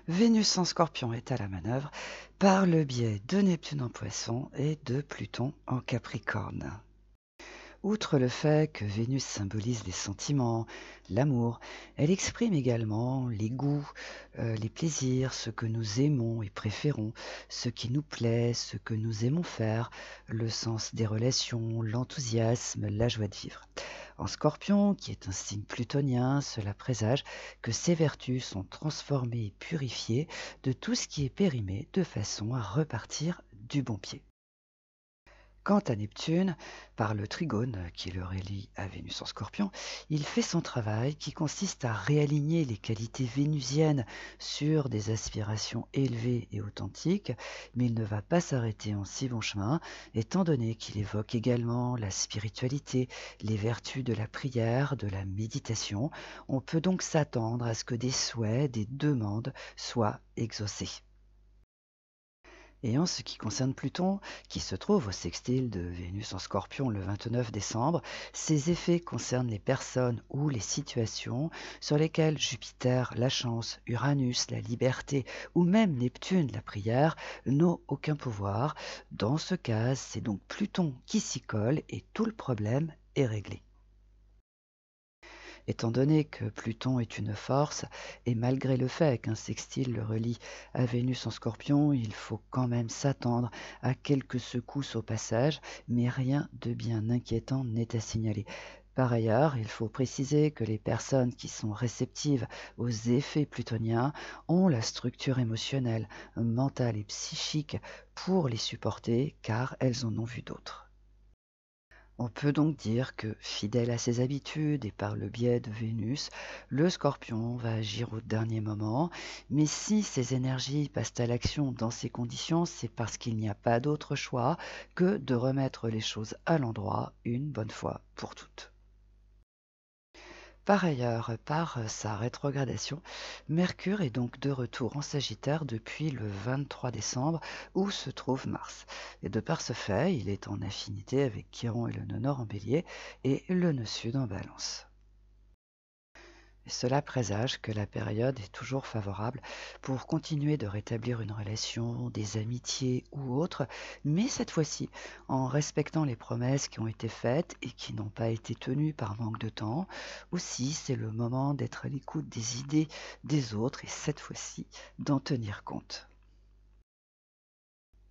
Vénus en Scorpion est à la manœuvre par le biais de Neptune en Poisson et de Pluton en Capricorne. Outre le fait que Vénus symbolise les sentiments, l'amour, elle exprime également les goûts, les plaisirs, ce que nous aimons et préférons, ce qui nous plaît, ce que nous aimons faire, le sens des relations, l'enthousiasme, la joie de vivre. En Scorpion, qui est un signe plutonien, cela présage que ses vertus sont transformées et purifiées de tout ce qui est périmé de façon à repartir du bon pied. Quant à Neptune, par le trigone qui le relie à Vénus en Scorpion, il fait son travail qui consiste à réaligner les qualités vénusiennes sur des aspirations élevées et authentiques, mais il ne va pas s'arrêter en si bon chemin, étant donné qu'il évoque également la spiritualité, les vertus de la prière, de la méditation. On peut donc s'attendre à ce que des souhaits, des demandes soient exaucés. Et en ce qui concerne Pluton, qui se trouve au sextile de Vénus en Scorpion le 29 décembre, ses effets concernent les personnes ou les situations sur lesquelles Jupiter, la chance, Uranus, la liberté ou même Neptune, la prière, n'ont aucun pouvoir. Dans ce cas, c'est donc Pluton qui s'y colle et tout le problème est réglé. Étant donné que Pluton est une force, et malgré le fait qu'un sextile le relie à Vénus en Scorpion, il faut quand même s'attendre à quelques secousses au passage, mais rien de bien inquiétant n'est à signaler. Par ailleurs, il faut préciser que les personnes qui sont réceptives aux effets plutoniens ont la structure émotionnelle, mentale et psychique pour les supporter, car elles en ont vu d'autres. On peut donc dire que, fidèle à ses habitudes et par le biais de Vénus, le Scorpion va agir au dernier moment, mais si ses énergies passent à l'action dans ces conditions, c'est parce qu'il n'y a pas d'autre choix que de remettre les choses à l'endroit une bonne fois pour toutes. Par ailleurs, par sa rétrogradation, Mercure est donc de retour en Sagittaire depuis le 23 décembre où se trouve Mars. Et de par ce fait, il est en affinité avec Chiron et le nœud nord en Bélier et le nœud sud en Balance. Et cela présage que la période est toujours favorable pour continuer de rétablir une relation, des amitiés ou autres, mais cette fois-ci en respectant les promesses qui ont été faites et qui n'ont pas été tenues par manque de temps. Aussi, c'est le moment d'être à l'écoute des idées des autres et cette fois-ci d'en tenir compte.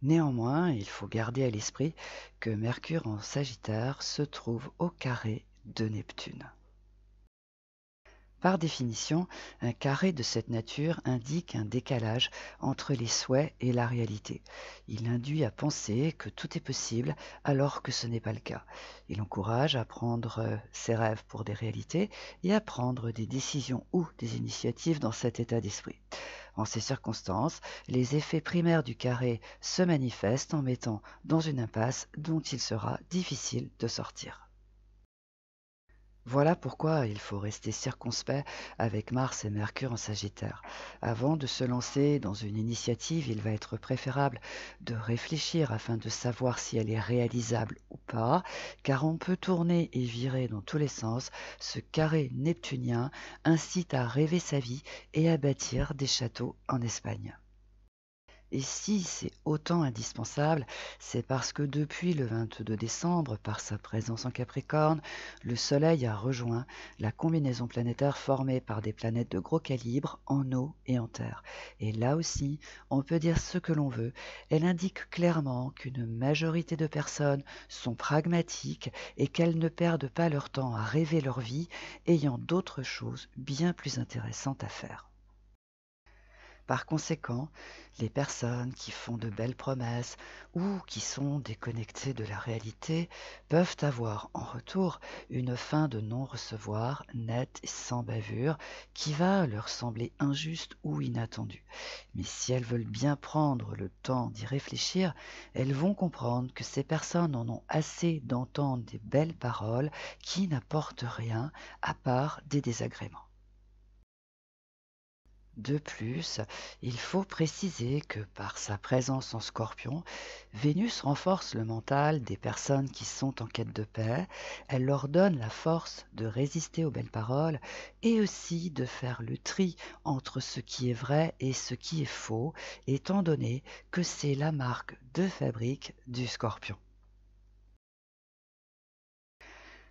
Néanmoins, il faut garder à l'esprit que Mercure en Sagittaire se trouve au carré de Neptune. Par définition, un carré de cette nature indique un décalage entre les souhaits et la réalité. Il induit à penser que tout est possible alors que ce n'est pas le cas. Il encourage à prendre ses rêves pour des réalités et à prendre des décisions ou des initiatives dans cet état d'esprit. En ces circonstances, les effets primaires du carré se manifestent en mettant dans une impasse dont il sera difficile de sortir. Voilà pourquoi il faut rester circonspect avec Mars et Mercure en Sagittaire. Avant de se lancer dans une initiative, il va être préférable de réfléchir afin de savoir si elle est réalisable ou pas, car on peut tourner et virer dans tous les sens. Ce carré neptunien incite à rêver sa vie et à bâtir des châteaux en Espagne. Et si c'est autant indispensable, c'est parce que depuis le 22 décembre, par sa présence en Capricorne, le Soleil a rejoint la combinaison planétaire formée par des planètes de gros calibre en eau et en terre. Et là aussi, on peut dire ce que l'on veut, elle indique clairement qu'une majorité de personnes sont pragmatiques et qu'elles ne perdent pas leur temps à rêver leur vie, ayant d'autres choses bien plus intéressantes à faire. Par conséquent, les personnes qui font de belles promesses ou qui sont déconnectées de la réalité peuvent avoir en retour une fin de non-recevoir nette et sans bavure qui va leur sembler injuste ou inattendue. Mais si elles veulent bien prendre le temps d'y réfléchir, elles vont comprendre que ces personnes en ont assez d'entendre des belles paroles qui n'apportent rien à part des désagréments. De plus, il faut préciser que par sa présence en Scorpion, Vénus renforce le mental des personnes qui sont en quête de paix, elle leur donne la force de résister aux belles paroles et aussi de faire le tri entre ce qui est vrai et ce qui est faux, étant donné que c'est la marque de fabrique du Scorpion.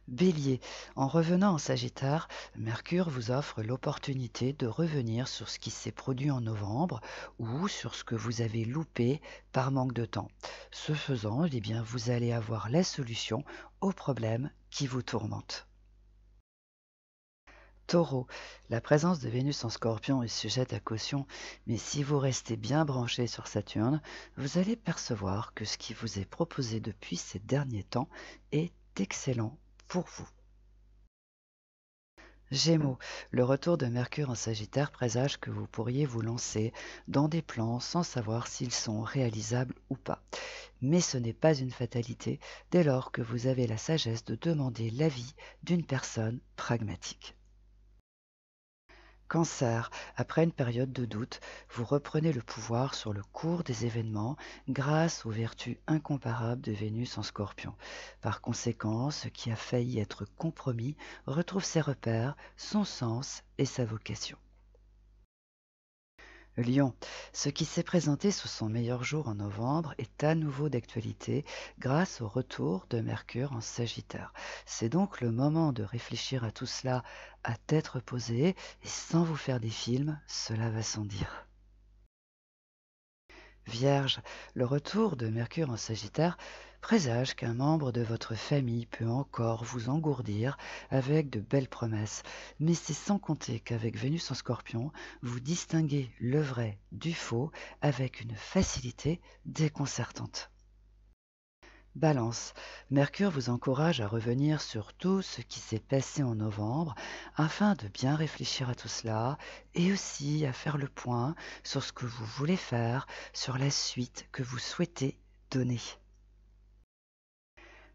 Bélier, en revenant en Sagittaire, Mercure vous offre l'opportunité de revenir sur ce qui s'est produit en novembre ou sur ce que vous avez loupé par manque de temps. Ce faisant, eh bien, vous allez avoir la solution aux problèmes qui vous tourmentent. Taureau, la présence de Vénus en Scorpion est sujette à caution, mais si vous restez bien branché sur Saturne, vous allez percevoir que ce qui vous est proposé depuis ces derniers temps est excellent pour vous. Gémeaux, le retour de Mercure en Sagittaire présage que vous pourriez vous lancer dans des plans sans savoir s'ils sont réalisables ou pas. Mais ce n'est pas une fatalité dès lors que vous avez la sagesse de demander l'avis d'une personne pragmatique. Cancer, après une période de doute, vous reprenez le pouvoir sur le cours des événements grâce aux vertus incomparables de Vénus en Scorpion. Par conséquent, ce qui a failli être compromis retrouve ses repères, son sens et sa vocation. Lion, ce qui s'est présenté sous son meilleur jour en novembre est à nouveau d'actualité grâce au retour de Mercure en Sagittaire. C'est donc le moment de réfléchir à tout cela à tête reposée et sans vous faire des films, cela va sans dire. Vierge, le retour de Mercure en Sagittaire présage qu'un membre de votre famille peut encore vous engourdir avec de belles promesses, mais c'est sans compter qu'avec Vénus en Scorpion, vous distinguez le vrai du faux avec une facilité déconcertante. Balance, Mercure vous encourage à revenir sur tout ce qui s'est passé en novembre afin de bien réfléchir à tout cela et aussi à faire le point sur ce que vous voulez faire, sur la suite que vous souhaitez donner.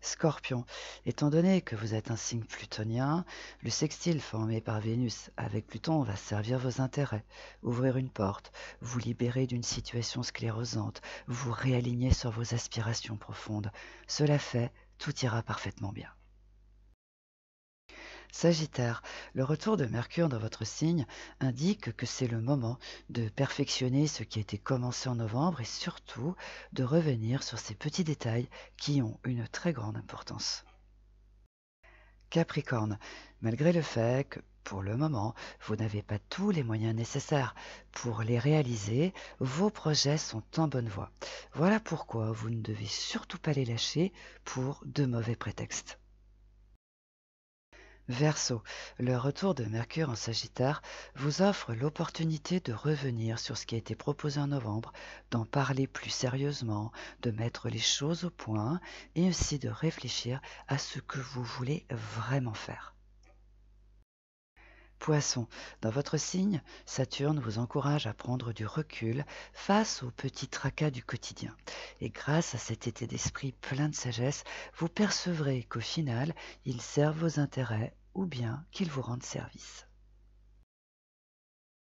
Scorpion, étant donné que vous êtes un signe plutonien, le sextile formé par Vénus avec Pluton va servir vos intérêts, ouvrir une porte, vous libérer d'une situation sclérosante, vous réaligner sur vos aspirations profondes. Cela fait, tout ira parfaitement bien. Sagittaire, le retour de Mercure dans votre signe indique que c'est le moment de perfectionner ce qui a été commencé en novembre et surtout de revenir sur ces petits détails qui ont une très grande importance. Capricorne, malgré le fait que pour le moment, vous n'avez pas tous les moyens nécessaires pour les réaliser, vos projets sont en bonne voie. Voilà pourquoi vous ne devez surtout pas les lâcher pour de mauvais prétextes. Verseau, le retour de Mercure en Sagittaire vous offre l'opportunité de revenir sur ce qui a été proposé en novembre, d'en parler plus sérieusement, de mettre les choses au point et aussi de réfléchir à ce que vous voulez vraiment faire. Poisson, dans votre signe, Saturne vous encourage à prendre du recul face aux petits tracas du quotidien. Et grâce à cet état d'esprit plein de sagesse, vous percevrez qu'au final, ils servent vos intérêts ou bien qu'ils vous rendent service.